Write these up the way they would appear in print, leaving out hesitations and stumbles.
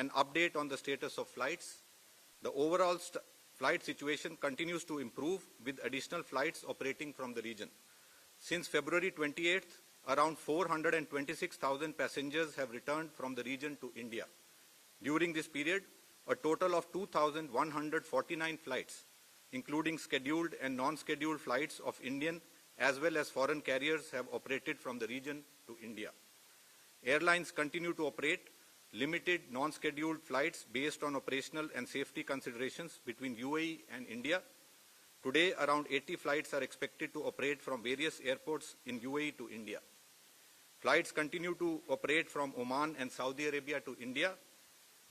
an update on the status of flights. The overall flight situation continues to improve with additional flights operating from the region. Since February 28th, around 426,000 passengers have returned from the region to India. During this period, a total of 2,149 flights, including scheduled and non-scheduled flights of Indian as well as foreign carriers, have operated from the region to India. Airlines continue to operate limited non-scheduled flights based on operational and safety considerations between UAE and India. Today, around 80 flights are expected to operate from various airports in UAE to India. Flights continue to operate from Oman and Saudi Arabia to India.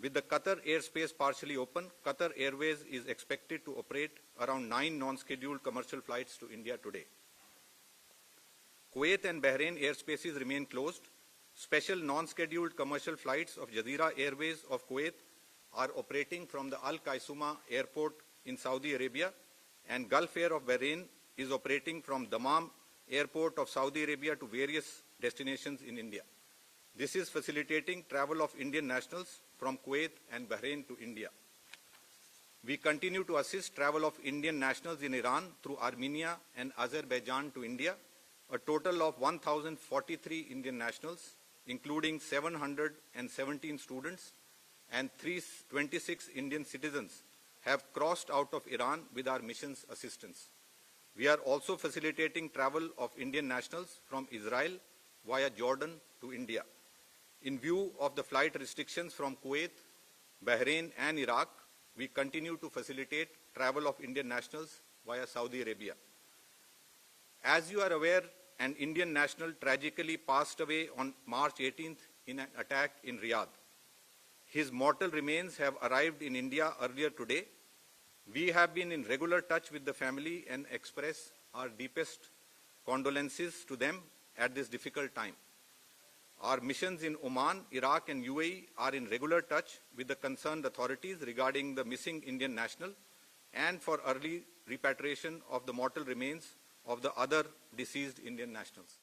With the Qatar airspace partially open, Qatar Airways is expected to operate around 9 non-scheduled commercial flights to India today. Kuwait and Bahrain airspaces remain closed. Special non-scheduled commercial flights of Jazeera Airways of Kuwait are operating from the Al Qaisuma Airport in Saudi Arabia, and Gulf Air of Bahrain is operating from Dammam Airport of Saudi Arabia to various destinations in India. This is facilitating travel of Indian nationals from Kuwait and Bahrain to India. We continue to assist travel of Indian nationals in Iran through Armenia and Azerbaijan to India. A total of 1,043 Indian nationals, including 717 students and 26 Indian citizens, have crossed out of Iran with our mission's assistance. We are also facilitating travel of Indian nationals from Israel via Jordan to India. In view of the flight restrictions from Kuwait, Bahrain and Iraq, we continue to facilitate travel of Indian nationals via Saudi Arabia. As you are aware, an Indian national tragically passed away on March 18th in an attack in Riyadh. His mortal remains have arrived in India earlier today. We have been in regular touch with the family and express our deepest condolences to them at this difficult time. Our missions in Oman, Iraq and UAE are in regular touch with the concerned authorities regarding the missing Indian national and for early repatriation of the mortal remains of the other deceased Indian nationals.